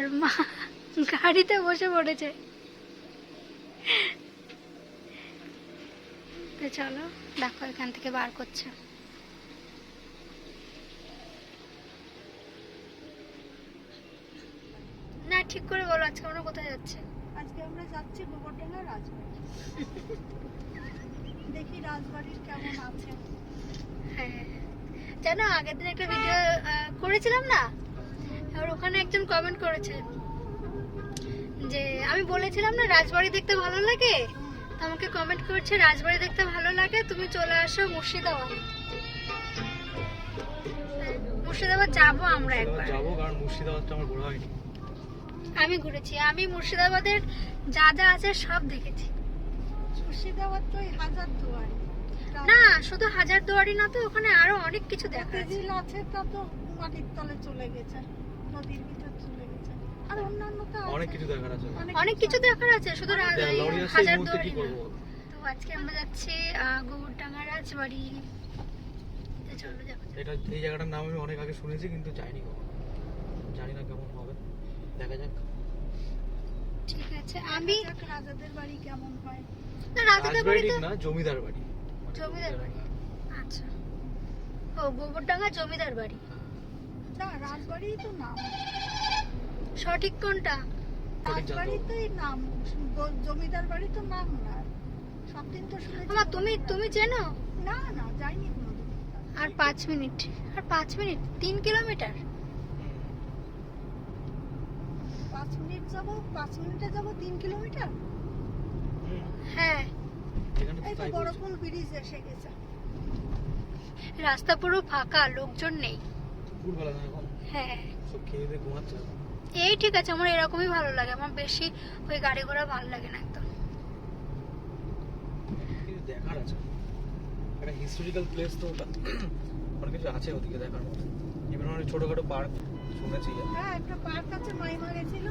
আর মা গাড়িতে বসে পড়েছে। তো চলো দেখো এখান থেকে বার করছে। না ঠিক করে বলো আজকে আমরা কোথায় যাচ্ছি? আজকে আমরা যাচ্ছি গোবরডাঙ্গা রাজবাড়ি। দেখি রাজবাড়ির কেমন আছে। হ্যাঁ জানো আগের দিন একটা ভিডিও করেছিলাম না, আর ওখানে একজন কমেন্ট করেছে যে আমি বলেছিলাম না রাজবাড়ি দেখতে ভালো লাগে, তো আমাকে কমেন্ট করছে রাজবাড়ি দেখতে ভালো লাগে তুমি চলে আসো মুর্শিদাবাদ। মুর্শিদাবাদ যাবো আমরা একবার। যাবো, কারণ মুর্শিদাবাদটা আমার ঘোরা হয়নি। আমি ঘুরেছি, আমি মুর্শিদাবাদের যা যা আছে সব দেখেছি। মুর্শিদাবাদ তো হাজারদুয়ারি না শুধু হাজারদুয়ারি না, তো ওখানে আরো অনেক কিছু দেখা আছে। তা তো মাটির তলে চলে গেছে, নদীর ভিতর চলে গেছে, আর অন্যান্য তো অনেক কিছু দেখার আছে। অনেক কিছু দেখার আছে, শুধু হাজারদুয়ারি কি না। করব? তো আজকে আমরা যাচ্ছি গোবরডাঙ্গা রাজবাড়ি। তো চলো যাবো। এটা এই জায়গাটার নাম আমি অনেক আগে শুনেছি কিন্তু যাইনি কখনো, জানি না কেমন হবে, দেখা যাক। ঠিক আছে আমি রাজাদের বাড়ি কেমন হয়। না রাজাদের বাড়ি তো না, জমিদার বাড়ি। জমিদার বাড়ি। আচ্ছা ও গোবরডাঙ্গা জমিদার বাড়ি। না রাজবাড়ি তো নাম, সঠিক কোনটা? রাজবাড়ি তো এই নাম, জমিদার বাড়ি তো নাম না। সব দিন তো শুনেছি। মামা তুমি চেনো? না না যাইনি কোনোদিন। আর 5 মিনিট, আর 5 মিনিট 3 কিলোমিটার। 5 মিনিট যাবো, 5 মিনিটে যাবো 3 কিলোমিটার। হ্যাঁ এই তো বড়পুল ব্রিজ এসে গেছে। রাস্তা পুরো ফাঁকা, লোকজন নেই। দুপুরবেলা না এখন, হ্যাঁ সব খেয়ে দিয়ে ঘুমাচ্ছে এখন। এই ঠিক আছে, আমার এরকমই ভালো লাগে, আমার বেশি ওই গাড়ি ঘোড়া ভালো লাগে না একদম। কিছু দেখার আছে, একটা হিস্টোরিক্যাল প্লেস তো ওটা, অনেক কিছু আছে ওদিকে দেখার মতো। এবার অনেক ছোটখাটো পার্ক শুনেছি। হ্যাঁ একটা পার্ক আছে, মাইমা গেছিল,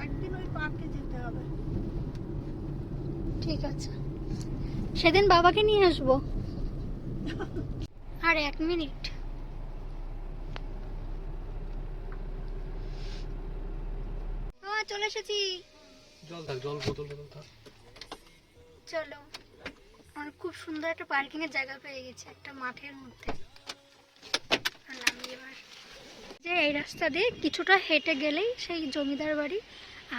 একদিন ওই পার্কে যেতে হবে। ঠিক আছে সেদিন বাবাকে নিয়ে আসবো। আর 1 মিনিট। চলে এসেছি। জল থাক, জল বোতল থাক। চলো আমরা খুব সুন্দর একটা পার্কিং এর জায়গা পেয়ে গেছি একটা মাঠের মধ্যে। আর নামি এবার যে এই রাস্তা দিয়ে কিছুটা হেঁটে গেলেই সেই জমিদার বাড়ি,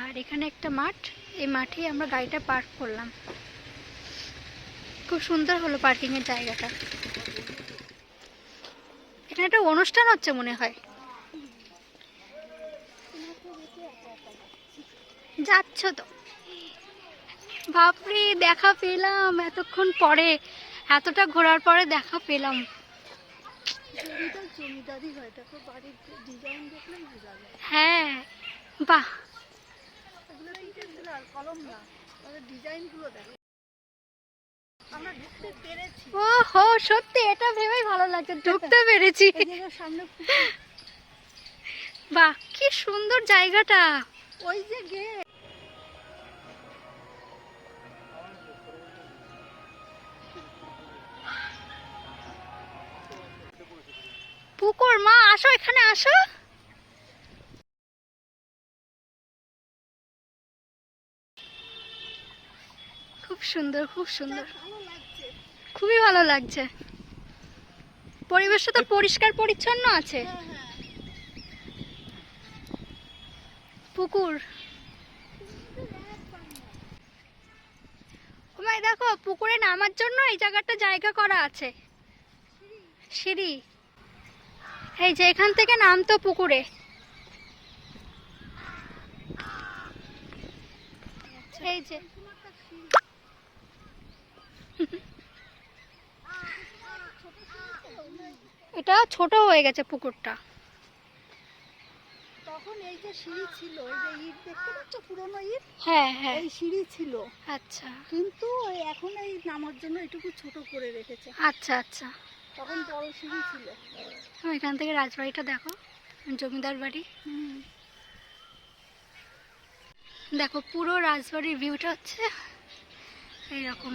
আর এখানে একটা মাঠ, এই মাঠেই আমরা গাড়িটা পার্ক করলাম। খুব সুন্দর হলো পার্কিং এর জায়গাটা। এখানে একটা অনুষ্ঠান হচ্ছে মনে হয়। যাচ্ছ তো? বাপরে দেখা পেলাম এতক্ষণ পরে, এতটা ঘোরার পরে দেখা পেলাম। জমিদারি হয়, দেখো বাড়ির ডিজাইন দেখলে বোঝা যায়। হ্যাঁ বাহ, এগুলো টিকেছিল আর কলম না, তাদের ডিজাইন গুলো দেখো। আমরা ঢুকতে পেরেছি। ও হো সত্যি এটা ভেবেই ভালো লাগছে, ঢুকতে পেরেছি। এই যে সামনে বাহ কি সুন্দর জায়গাটা। ওই যে গেট। পুকুর, মা আসো এখানে আসো। খুব সুন্দর, খুব সুন্দর, ভালো লাগছে। খুবই ভালো লাগছে। পরিবেশটা তো পরিষ্কার পরিচ্ছন্ন আছে। হ্যাঁ হ্যাঁ পুকুর, ওমায় দেখো পুকুরে নামার জন্য এই জায়গাটা জায়গা করা আছে, সিঁড়ি। এই যে এখান থেকে নামতো পুকুরে। এই যে এটা ছোট হয়ে গেছে পুকুরটা। তখন এই যে সিঁড়ি ছিল, এই যে ইট দেখতে পাচ্ছ পুরনো ইট, হ্যাঁ হ্যাঁ এই সিঁড়ি ছিল। আচ্ছা কিন্তু এখন এই নামার জন্য এটুকু ছোট করে রেখেছে। আচ্ছা আচ্ছা। তখন বড় সিঁড়ি ছিল। এখান থেকে রাজবাড়িটা দেখো, জমিদার বাড়ি। দেখো পুরো রাজবাড়ির ভিউটা হচ্ছে এইরকম।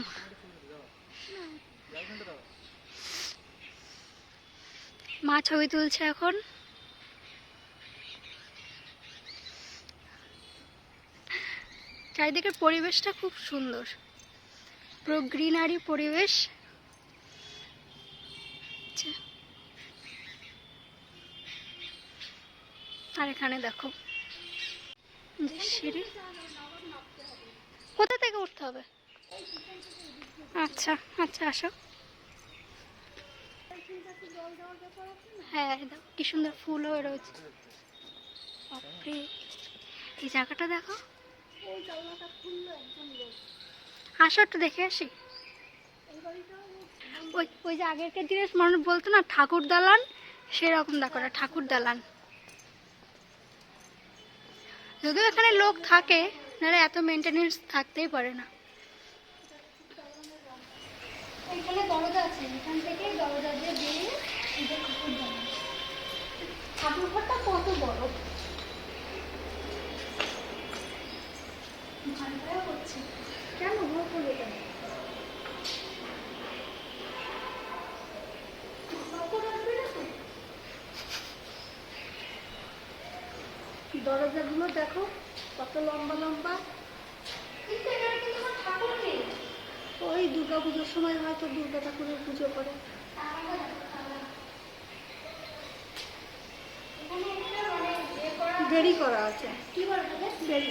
মা ছবি তুলছে এখন। চারিদিকের পরিবেশটা খুব সুন্দর, পুরো গ্রিনারি পরিবেশ। আচ্ছা, আর এখানে দেখো যে সিঁড়ি, কোথা থেকে উঠতে হবে? আচ্ছা আচ্ছা, আসো। হ্যাঁ দেখো কি সুন্দর ফুল হয়ে রয়েছে। বাপরে, এই জায়গাটা দেখো। আসো একটু দেখে আসি। ওই ওই যে আগেরকার দিনের মানুষ বলতো না ঠাকুর দালান, সেরকম দেখো না, ঠাকুর দালান। যদিও এখানে লোক থাকে, নাহলে এত মেনটেনেন্স থাকতেই পারে না। এখানে দরজা আছে, এখান থেকে দরজা দিয়ে বেরিয়ে ঠাকুর দালান। ঠাকুর ঘরটা কত বড়, ঘন্টায় হচ্ছে কেন ঘর করবে কেন? দরজাগুলো দেখো কত লম্বা লম্বা। কিন্তু এখানে কিন্তু কোনো ঠাকুর নেই। ওই দুর্গা পুজোর সময় হয়তো দুর্গা ঠাকুরের পুজো করে। বেড়ি করা আছে। কি বলবো? বেড়ি,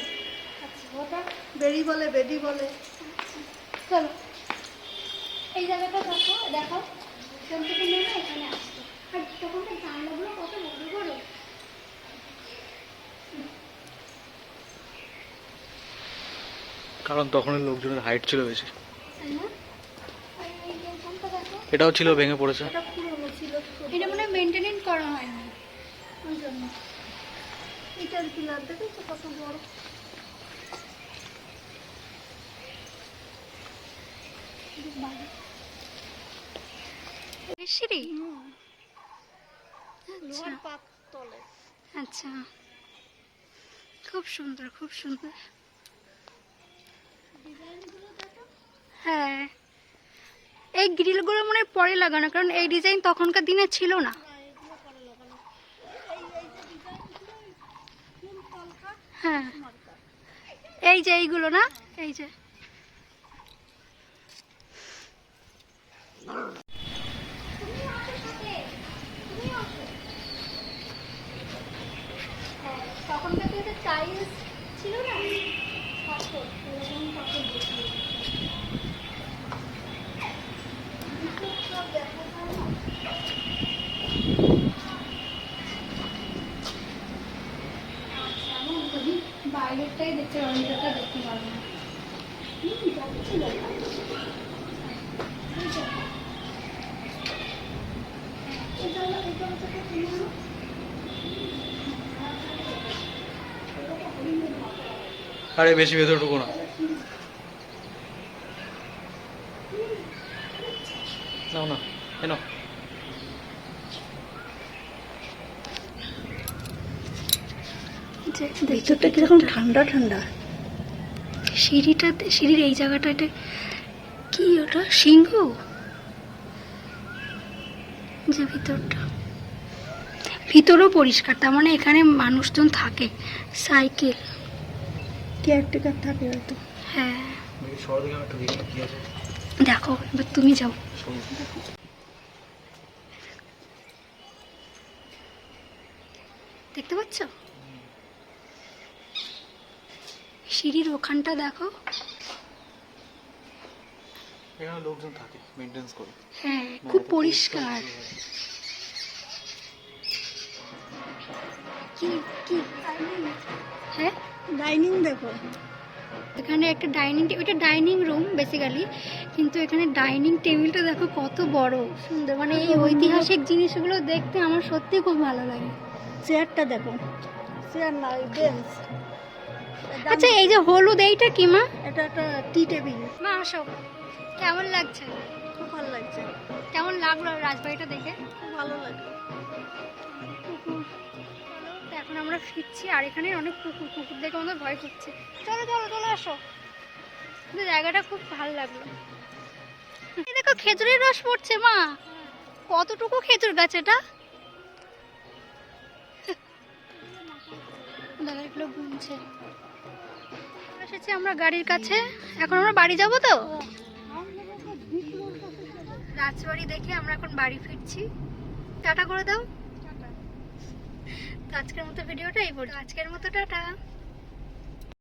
আচ্ছা, ওটা বেড়ি বলে, বেদি বলে। চলো এই জায়গাটা দেখো, দেখো এখান থেকে নেমে এখানে আসতো। আর তখনকার জানলাগুলো কত বড় বড়। কারণ তখন লোকজনের হাইট ছিল বেশি। তাই না? আর এই যে এখানটা দেখো, এটাও ছিল, ভেঙে পড়েছে। এটা পুরনো ছিল। এটা মনে হয় মেনটেনেন্স করা হয়নি, ওই জন্য। এটার পিলার দেখেছো কত বড়। সিঁড়ি। লোহার পাত তলে। আচ্ছা, খুব সুন্দর, খুব সুন্দর। হ্যাঁ, এই গ্রিলগুলো মনে হয় পরে লাগানো, কারণ এই ডিজাইন তখনকার দিনে ছিল না। হ্যাঁ, এই যে এইগুলো না, এই যে তখনকার দিনে টাইলস ছিল না, পাথর, এরকম পাথর বসিয়ে। বাইরেটাই দেখতে পারবো, ভিতরটা দেখতে পারবো না। আরে বেশি ভেতরে ঢুকো না। নাও না, কেন? ভিতরটা কিরকম ঠান্ডা ঠান্ডা। সিঁড়ির এই জায়গাটা, এটা কি, ওটা সিংহ যে ভিতরটা, ভিতরও পরিষ্কার, তার মানে এখানে মানুষজন থাকে। সাইকেল, কেয়ারটেকার থাকে হয়তো। হ্যাঁ শহর থেকে একটু দেখি কি আছে। দেখো, এবার তুমি যাও। দেখতে পাচ্ছ সিঁড়ির ওখানটা দেখো। এখানে লোকজন থাকে, মেইনটেনেন্স করে। হ্যাঁ, খুব পরিষ্কার। কি কি হ্যাঁ, ডাইনিং দেখো। এখানে একটা ওইটা ডাইনিং রুম বেসিক্যালি, কিন্তু এখানে ডাইনিং টেবিলটা দেখো কত বড় সুন্দর। মানে এই ঐতিহাসিক জিনিসগুলো দেখতে আমার সত্যি খুব ভালো লাগে। চেয়ারটা দেখো, চেয়ার না, বেঞ্চ। আচ্ছা, এই যে হলুদ, এইটা কি মা? এটা একটা টি টেবিল। মা আসো, কেমন লাগছে? খুব ভালো লাগছে। কেমন লাগলো রাজবাড়িটা দেখে? খুব ভালো লাগে। তো এখন আমরা ফিরছি, আর এখানে অনেক কুকুর দেখে আমাদের ভয় করছে। চলো চলো চলে আসো, কিন্তু জায়গাটা খুব ভালো লাগলো। এই দেখো খেজুরের রস পড়ছে মা, কতটুকু খেজুর গাছ এটা। দাদা এগুলো গুনছে। এসেছি আমরা গাড়ির কাছে, এখন আমরা বাড়ি যাব তো। রাজবাড়ি দেখে আমরা এখন বাড়ি ফিরছি। টাটা করে দাও। তো আজকের মতো ভিডিওটা এই পর্যন্ত। আজকের মতো টাটা।